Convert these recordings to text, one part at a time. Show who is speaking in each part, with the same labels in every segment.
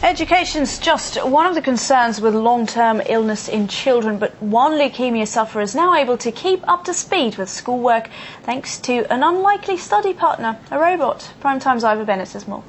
Speaker 1: Education's just one of the concerns with long-term illness in children, but one leukemia sufferer is now able to keep up to speed with schoolwork thanks to an unlikely study partner, a robot. Primetime's Ivor Bennett says more.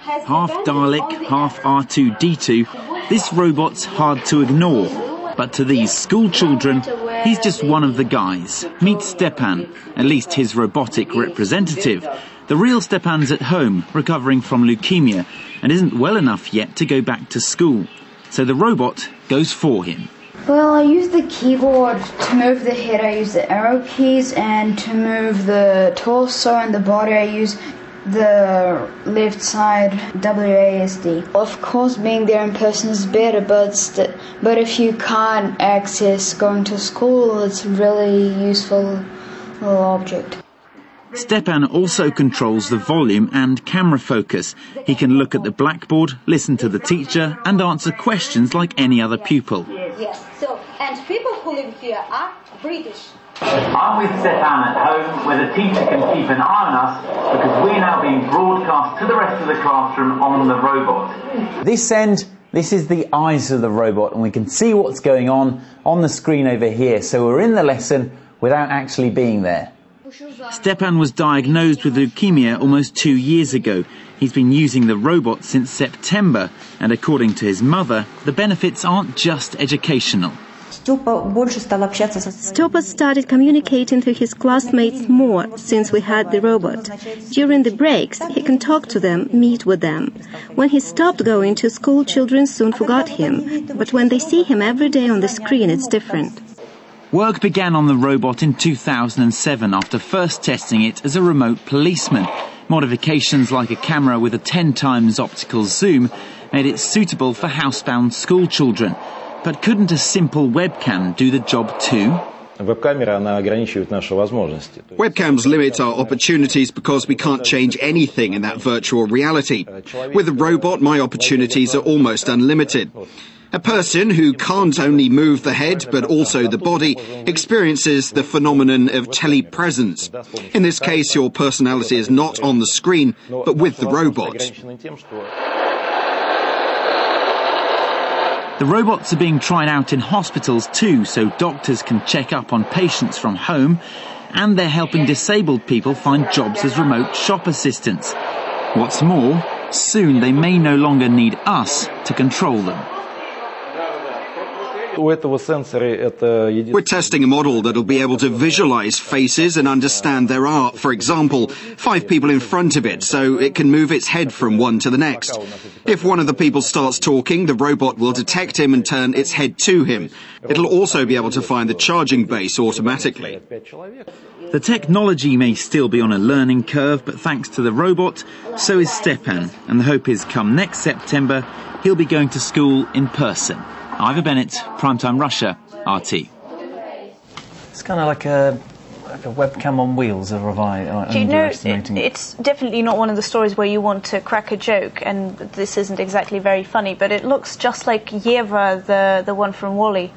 Speaker 2: Half Dalek, half R2-D2, this robot's hard to ignore. But to these school children, he's just one of the guys. Meet Stepan, at least his robotic representative. The real Stepan's at home, recovering from leukemia, and isn't well enough yet to go back to school. So the robot goes for him.
Speaker 3: Well, I use the keyboard to move the head, I use the arrow keys, and to move the torso and the body, I use the left side WASD. Of course, being there in person is better, but if you can't access going to school, it's a really useful little object.
Speaker 2: Stepan also controls the volume and camera focus. He can look at the blackboard, listen to the teacher, and answer questions like any other pupil.
Speaker 4: Yes, and people who live here are British.
Speaker 5: I'm with Stepan at home, where the teacher can keep an eye on us, because we're now being broadcast to the rest of the classroom on the robot.
Speaker 6: This end, this is the eyes of the robot, and we can see what's going on the screen over here. So we're in the lesson without actually being there.
Speaker 2: Stepan was diagnosed with leukemia almost 2 years ago. He's been using the robot since September, and according to his mother, the benefits aren't just educational.
Speaker 7: Stepan started communicating to his classmates more since we had the robot. During the breaks, he can talk to them, meet with them. When he stopped going to school, children soon forgot him. But when they see him every day on the screen, it's different.
Speaker 2: Work began on the robot in 2007 after first testing it as a remote policeman. Modifications like a camera with a 10 times optical zoom made it suitable for housebound school children. But couldn't a simple webcam do the job too?
Speaker 8: Webcams limit our opportunities because we can't change anything in that virtual reality. With a robot, my opportunities are almost unlimited. A person who can't only move the head but also the body experiences the phenomenon of telepresence. In this case, your personality is not on the screen but with the robot.
Speaker 2: The robots are being tried out in hospitals too, so doctors can check up on patients from home, and they're helping disabled people find jobs as remote shop assistants. What's more, soon they may no longer need us to control them.
Speaker 8: We're testing a model that'll be able to visualize faces and understand their art. For example, 5 people in front of it, so it can move its head from one to the next. If one of the people starts talking, the robot will detect him and turn its head to him. It'll also be able to find the charging base automatically.
Speaker 2: The technology may still be on a learning curve, but thanks to the robot, so is Stepan. And the hope is come next September, he'll be going to school in person. Ivor Bennett, Primetime Russia, RT.
Speaker 6: It's kind of like a webcam on wheels, or have I underestimating it?
Speaker 1: It's definitely not one of the stories where you want to crack a joke, and this isn't exactly very funny, but it looks just like Yeva, the one from WALL-E.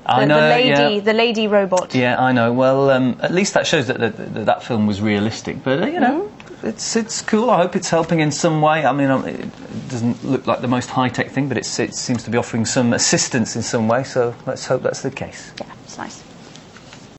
Speaker 1: The lady robot.
Speaker 6: Yeah, I know. Well, at least that shows that that film was realistic. But you know, it's cool. I hope it's helping in some way. I mean, it doesn't look like the most high-tech thing, but it seems to be offering some assistance in some way. So let's hope that's the case.
Speaker 1: Yeah, it's nice.